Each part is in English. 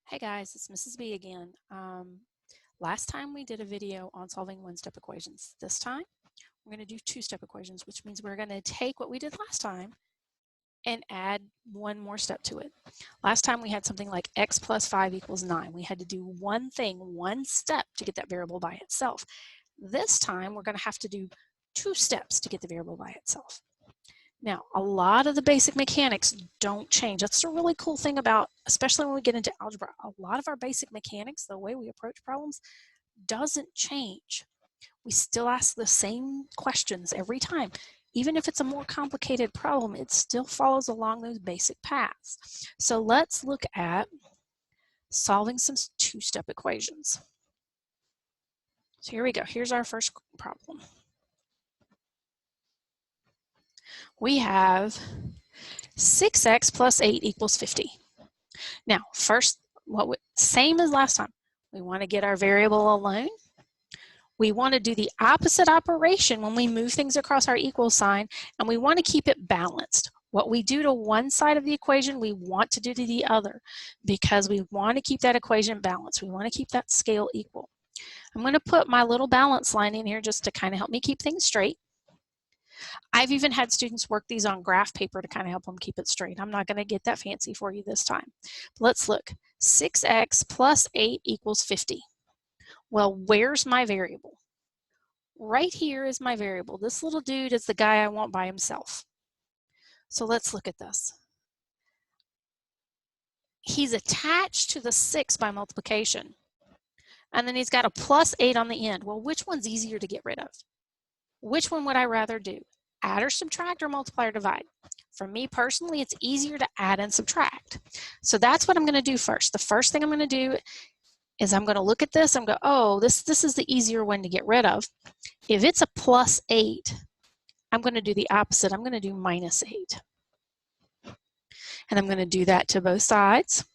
Hey guys, it's Mrs. B again. Last time we did a video on solving one-step equations. This time we're going to do two-step equations, which means we're going to take what we did last time and add one more step to it. Last time we had something like x plus 5 equals 9. We had to do one thing, one step to get that variable by itself. This time we're going to have to do two steps to get the variable by itself. Now, a lot of the basic mechanics don't change. That's a really cool thing about, especially when we get into algebra, a lot of our basic mechanics, the way we approach problems, doesn't change. We still ask the same questions every time. Even if it's a more complicated problem, it still follows along those basic paths. So let's look at solving some two-step equations. So here we go. Here's our first problem. We have 6x plus 8 equals 50. Now, first, same as last time. We want to get our variable alone. We want to do the opposite operation when we move things across our equal sign, and we want to keep it balanced. What we do to one side of the equation, we want to do to the other because we want to keep that equation balanced. We want to keep that scale equal. I'm going to put my little balance line in here just to kind of help me keep things straight. I've even had students work these on graph paper to kind of help them keep it straight. I'm not going to get that fancy for you this time. Let's look. 6x plus 8 equals 50. Well, where's my variable? Right here is my variable. This little dude is the guy I want by himself. So let's look at this. He's attached to the 6 by multiplication. And then he's got a plus 8 on the end. Well, which one's easier to get rid of? Which one would I rather do? Add or subtract or multiply or divide? For me personally, it's easier to add and subtract. So that's what I'm going to do first. The first thing I'm going to do is I'm going to look at this and go, oh, this is the easier one to get rid of. If it's a plus 8, I'm going to do the opposite. I'm going to do minus 8. And I'm going to do that to both sides.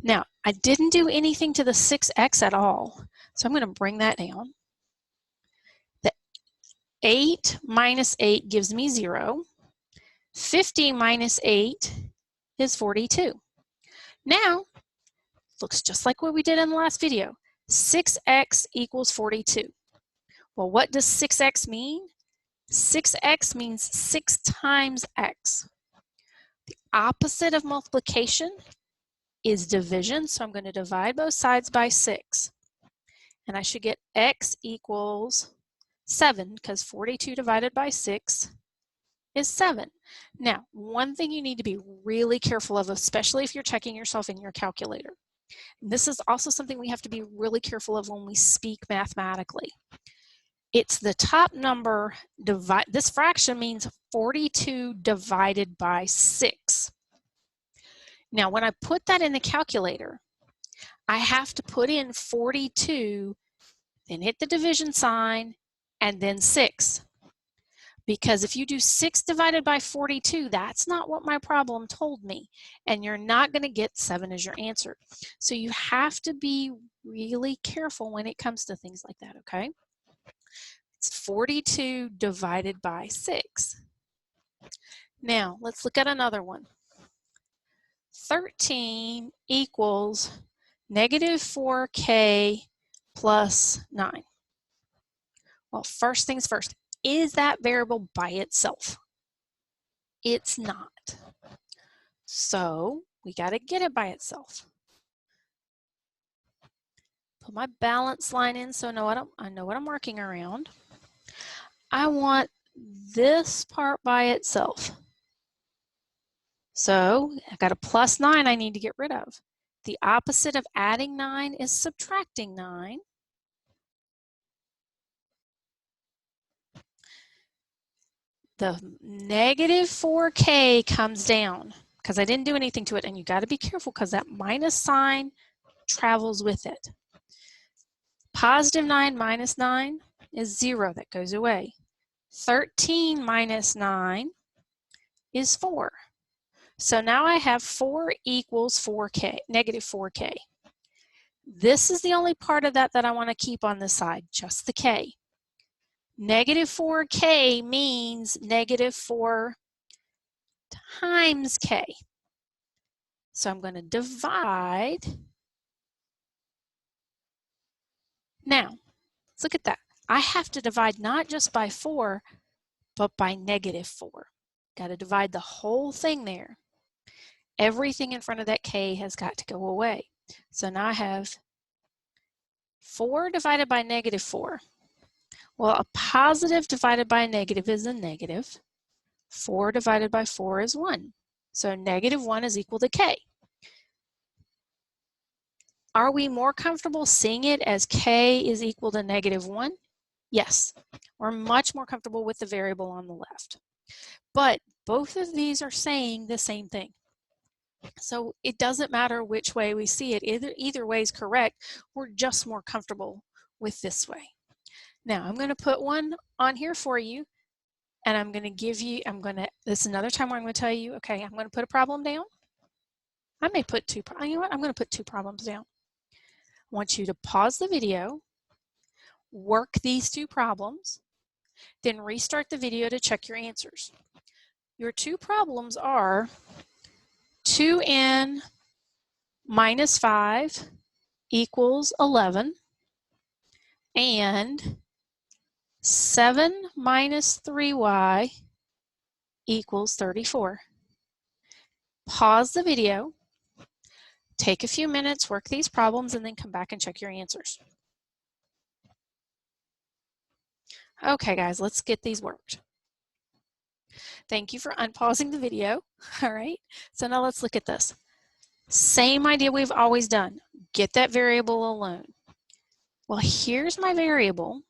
Now, I didn't do anything to the 6x at all, so I'm going to bring that down. 8 minus 8 gives me 0. 50 minus 8 is 42. Now, looks just like what we did in the last video. 6x equals 42. Well, what does 6x mean? 6x means 6 times x. The opposite of multiplication is division, so I'm going to divide both sides by 6. And I should get x equals 7, because 42 divided by 6 is 7. Now, one thing you need to be really careful of, especially if you're checking yourself in your calculator. And this is also something we have to be really careful of when we speak mathematically. It's the top number, this fraction means 42 divided by 6. Now, when I put that in the calculator, I have to put in 42, then hit the division sign, and then 6. Because if you do 6 divided by 42, that's not what my problem told me. And you're not going to get 7 as your answer. So you have to be really careful when it comes to things like that, okay? It's 42 divided by 6. Now, let's look at another one. 13 equals negative 4k plus 9. Well, first things first, is that variable by itself? It's not. So we got to get it by itself. Put my balance line in so I know what I'm marking around. I want this part by itself. So I've got a plus 9 I need to get rid of. The opposite of adding 9 is subtracting 9. The negative 4k comes down because I didn't do anything to it, and you got to be careful because that minus sign travels with it. Positive 9 minus 9 is 0. That goes away. 13 minus 9 is 4. So now I have 4 equals 4k, negative 4k. This is the only part of that I want to keep on this side, just the k. Negative 4k means negative 4 times k. So I'm going to divide. Now, let's look at that. I have to divide not just by 4, but by -4. Got to divide the whole thing there. Everything in front of that k has got to go away. So now I have 4 divided by -4. Well, a positive divided by a negative is a negative. 4 divided by 4 is 1. So -1 is equal to k. Are we more comfortable seeing it as k is equal to -1? Yes, we're much more comfortable with the variable on the left. But both of these are saying the same thing. So it doesn't matter which way we see it. Either way is correct. We're just more comfortable with this way. Now I'm going to put one on here for you, and I'm going to give you, this is another time where I'm going to tell you, okay, I'm going to put a problem down. I may put two, you know what, I'm going to put 2 problems down. I want you to pause the video, work these 2 problems, then restart the video to check your answers. Your 2 problems are 2n minus 5 equals 11 and 7 minus 3y equals 34. Pause the video, take a few minutes, work these problems, and then come back and check your answers. Okay, guys, let's get these worked. Thank you for unpausing the video. All right, so now let's look at this. Same idea we've always done. Get that variable alone. Well, here's my variable.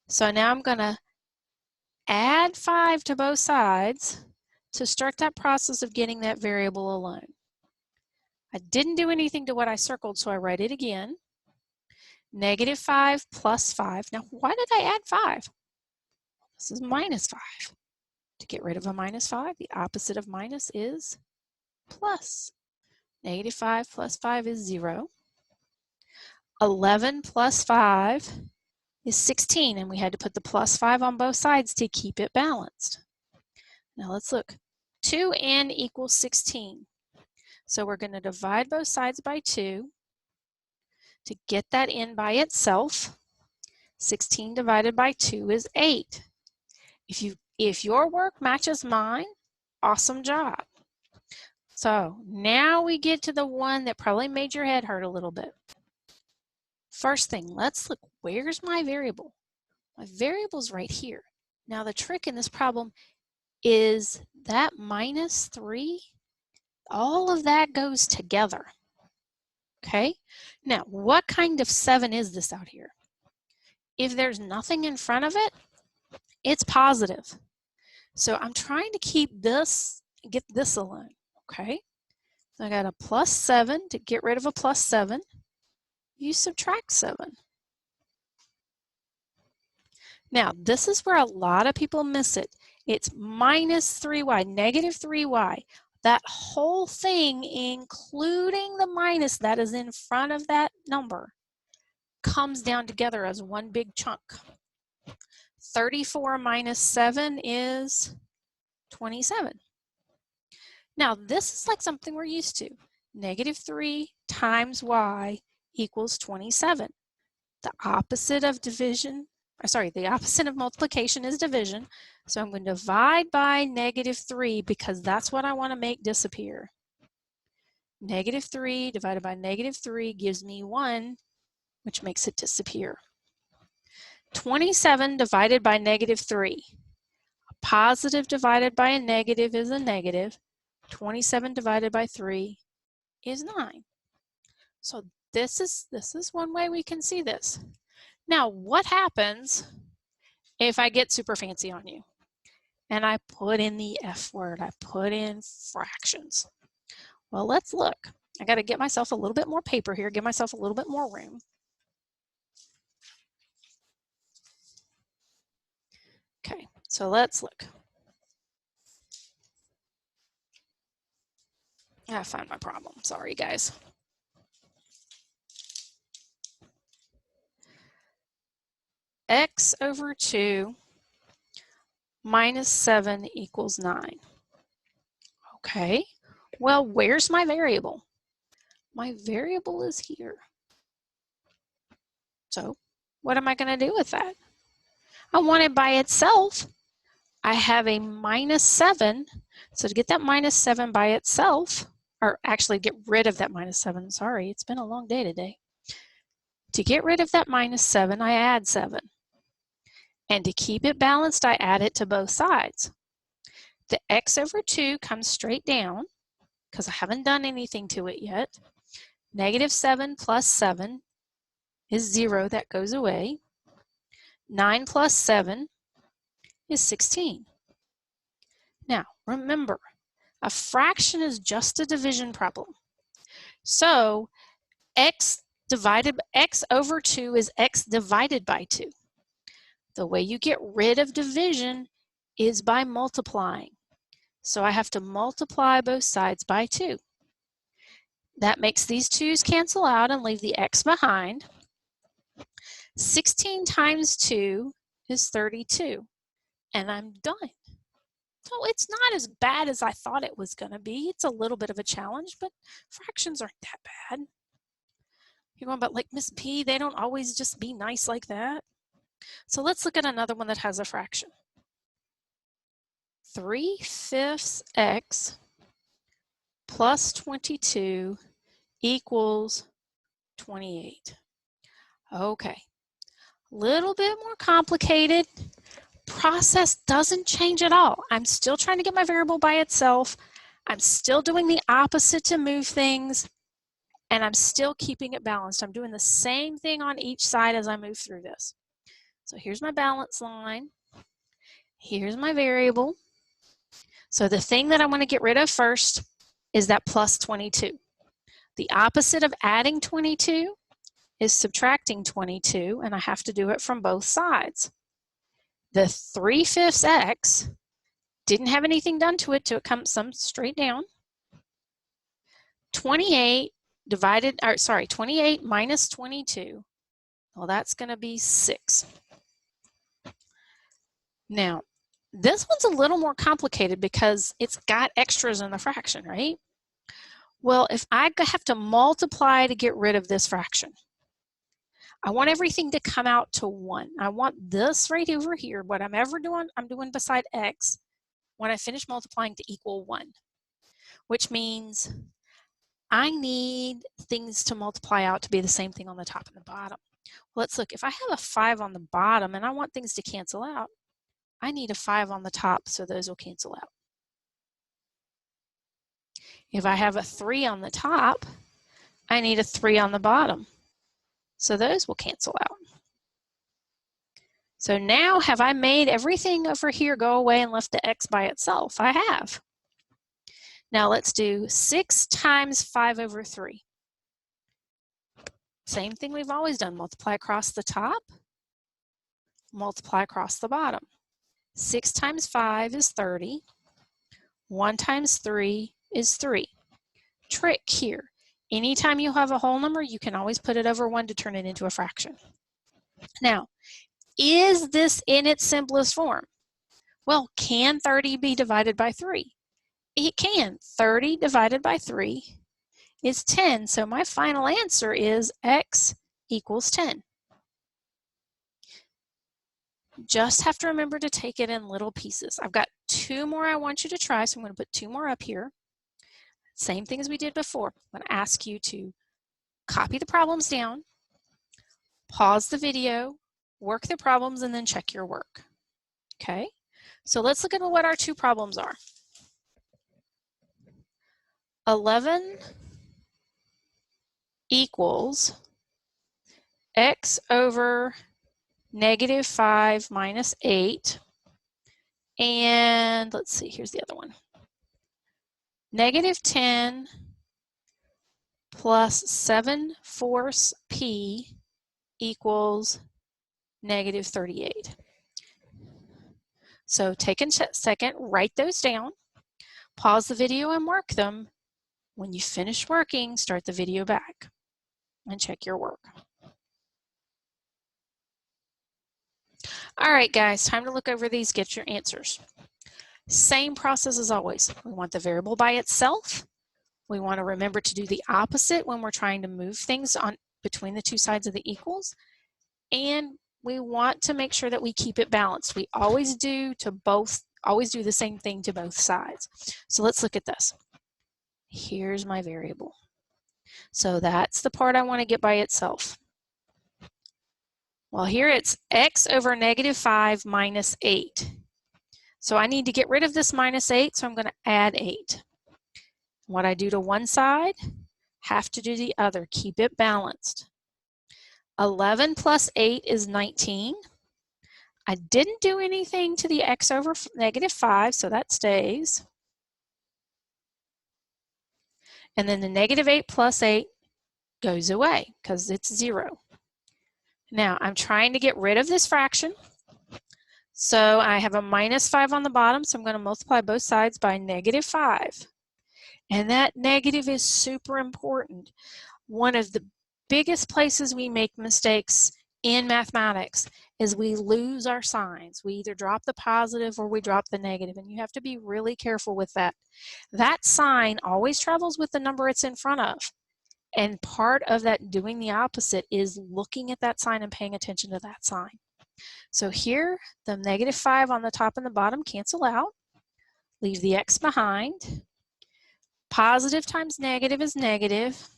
So now I'm going to add 5 to both sides to start that process of getting that variable alone. I didn't do anything to what I circled, so I write it again. -5 plus 5. Now, why did I add 5? This is -5. To get rid of a -5, the opposite of minus is plus. -5 plus 5 is 0. 11 plus 5 is 16, and we had to put the plus 5 on both sides to keep it balanced. Now let's look. 2n equals 16. So we're going to divide both sides by 2 to get that n by itself. 16 divided by 2 is 8. If your work matches mine, awesome job. So now we get to the one that probably made your head hurt a little bit. First thing, let's look, where's my variable? My variable's right here. Now the trick in this problem is that -3, all of that goes together. Okay, now what kind of 7 is this out here? If there's nothing in front of it, it's positive. So I'm trying to keep this, get this alone. Okay, so I got a +7. To get rid of a +7, you subtract 7. Now, this is where a lot of people miss it. It's -3y, -3y. That whole thing, including the minus that is in front of that number, comes down together as one big chunk. 34 minus 7 is 27. Now, this is like something we're used to. -3 times y equals 27. The opposite of division, the opposite of multiplication is division. So I'm going to divide by -3 because that's what I want to make disappear. -3 divided by -3 gives me 1, which makes it disappear. 27 divided by -3. A positive divided by a negative is a negative. 27 divided by 3 is 9. So this is one way we can see this. Now, what happens if I get super fancy on you and I put in the F word, I put in fractions? Well, let's look. I got to get myself a little bit more paper here, give myself a little bit more room. Okay, so let's look. I gotta find my problem. Sorry, guys. X over 2 minus 7 equals 9. Okay, Well, where's my variable? My variable is here. So what am I going to do with that? I want it by itself. I have a -7. So to get that -7 by itself, or actually get rid of that -7, sorry, it's been a long day today. To get rid of that -7, I add 7. And to keep it balanced, I add it to both sides. The x over 2 comes straight down because I haven't done anything to it yet. -7 plus 7 is 0, that goes away. 9 plus 7 is 16. Now, remember, a fraction is just a division problem. So x over 2 is x divided by 2. The way you get rid of division is by multiplying. So I have to multiply both sides by 2. That makes these 2's cancel out and leave the x behind. 16 times 2 is 32, and I'm done. So it's not as bad as I thought it was going to be. It's a little bit of a challenge, but fractions aren't that bad. You're going, but like Miss P, they don't always just be nice like that. So let's look at another one that has a fraction. 3/5 x plus 22 equals 28. Okay, little bit more complicated. Process doesn't change at all. I'm still trying to get my variable by itself. I'm still doing the opposite to move things, and I'm still keeping it balanced. I'm doing the same thing on each side as I move through this. So here's my balance line. Here's my variable. So the thing that I want to get rid of first is that plus 22. The opposite of adding 22 is subtracting 22, and I have to do it from both sides. The 3/5 x didn't have anything done to it, so it comes straight down. 28 minus 22, well, that's going to be 6. Now, this one's a little more complicated because it's got extras in the fraction, right? Well, if I have to multiply to get rid of this fraction, I want everything to come out to 1. I want this right over here, what I'm doing beside x, when I finish multiplying, to equal 1, which means I need things to multiply out to be the same thing on the top and the bottom. Well, let's look. If I have a 5 on the bottom and I want things to cancel out, I need a 5 on the top, so those will cancel out. If I have a 3 on the top, I need a 3 on the bottom, so those will cancel out. So now, have I made everything over here go away and left the x by itself? I have. Now let's do 6 times 5 over 3. Same thing we've always done. Multiply across the top, multiply across the bottom. 6 times 5 is 30. 1 times 3 is 3. Trick here. Anytime you have a whole number, you can always put it over 1 to turn it into a fraction. Now, is this in its simplest form? Well, can 30 be divided by 3? It can. 30 divided by 3 is 10. So my final answer is x equals 10. Just have to remember to take it in little pieces. I've got 2 more I want you to try, so I'm going to put 2 more up here. Same thing as we did before. I'm going to ask you to copy the problems down, pause the video, work the problems, and then check your work. Okay? So let's look at what our 2 problems are. 11 equals x over -5 minus 8, and let's see, here's the other one. -10 plus 7/4 p equals -38. So take a second, write those down, pause the video and work them. When you finish working, start the video back and check your work. All right, guys, time to look over these, get your answers. Same process as always. We want the variable by itself. We want to remember to do the opposite when we're trying to move things on between the two sides of the equals. And we want to make sure that we keep it balanced. We always do the same thing to both sides. So let's look at this. Here's my variable. So that's the part I want to get by itself. Well, here it's x over -5 minus 8. So I need to get rid of this minus 8, so I'm going to add 8. What I do to one side, have to do the other. Keep it balanced. 11 plus 8 is 19. I didn't do anything to the x over -5, so that stays. And then the -8 plus 8 goes away because it's 0. Now I'm trying to get rid of this fraction. So I have a -5 on the bottom, so I'm going to multiply both sides by -5. And that negative is super important. One of the biggest places we make mistakes in mathematics is we lose our signs. We either drop the positive or we drop the negative, and you have to be really careful with that. That sign always travels with the number it's in front of. And part of that doing the opposite is looking at that sign and paying attention to that sign. So here, the -5 on the top and the bottom cancel out. Leave the x behind. Positive times negative is negative.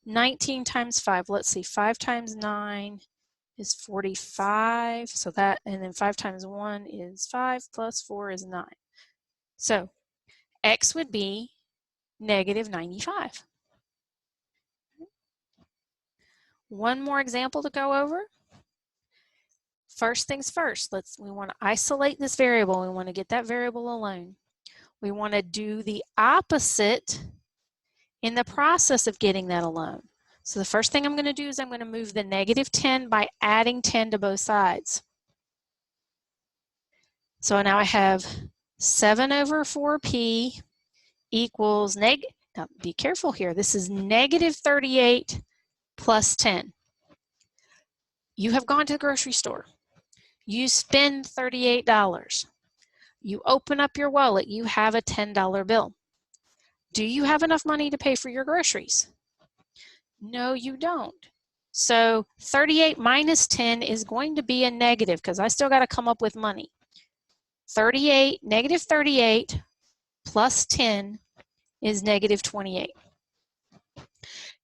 19 times 5, let's see, 5 times 9 is 45. So that, and then 5 times 1 is 5, plus 4 is 9. So x would be -95. One more example to go over. First things first, we want to isolate this variable. We want to get that variable alone. We want to do the opposite in the process of getting that alone. So the first thing I'm going to do is I'm going to move the -10 by adding 10 to both sides. So now I have 7 over 4p equals now be careful here. This is -38 plus 10. You have gone to the grocery store. You spend $38. You open up your wallet. You have a $10 bill. Do you have enough money to pay for your groceries? No, you don't. So 38 minus 10 is going to be a negative because I still got to come up with money. -38 plus 10 is -28.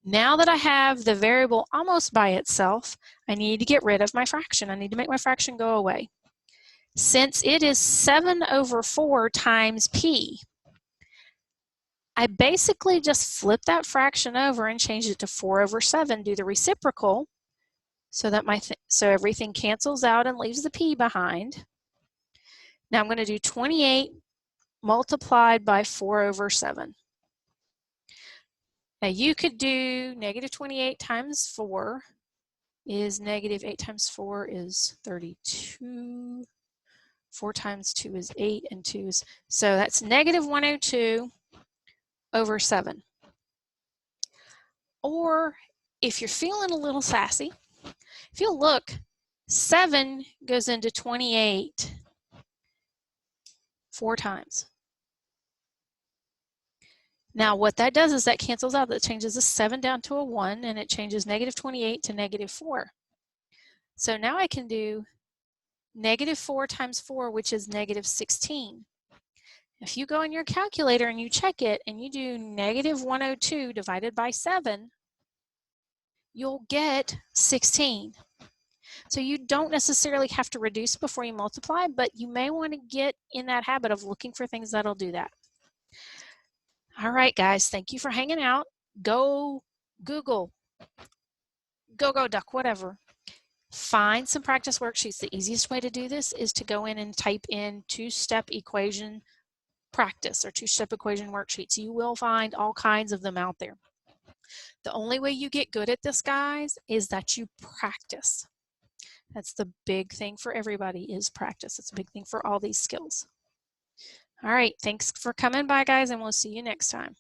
Now that I have the variable almost by itself, I need to get rid of my fraction. I need to make my fraction go away. Since it is 7 over 4 times p, I basically just flip that fraction over and change it to 4 over 7, do the reciprocal, so that so everything cancels out and leaves the p behind. Now I'm going to do 28 multiplied by 4 over 7. Now you could do -28 times 4 is -8 times 4 is 32. 4 times 2 is 8, and 2 is, so that's -102 over 7. Or if you're feeling a little sassy, if you look, 7 goes into 28 4 times. Now what that does is that cancels out. That changes the 7 down to a 1, and it changes -28 to -4. So now I can do -4 times 4, which is -16. If you go in your calculator and you check it and you do -102 divided by 7, you'll get 16. So you don't necessarily have to reduce before you multiply, but you may want to get in that habit of looking for things that'll do that. All right, guys, thank you for hanging out. Go Google, go Duck, whatever. Find some practice worksheets. The easiest way to do this is to go in and type in two-step equation practice or two-step equation worksheets. You will find all kinds of them out there. The only way you get good at this, guys, is that you practice. That's the big thing for everybody, is practice. It's a big thing for all these skills. All right, thanks for coming by, guys, and we'll see you next time.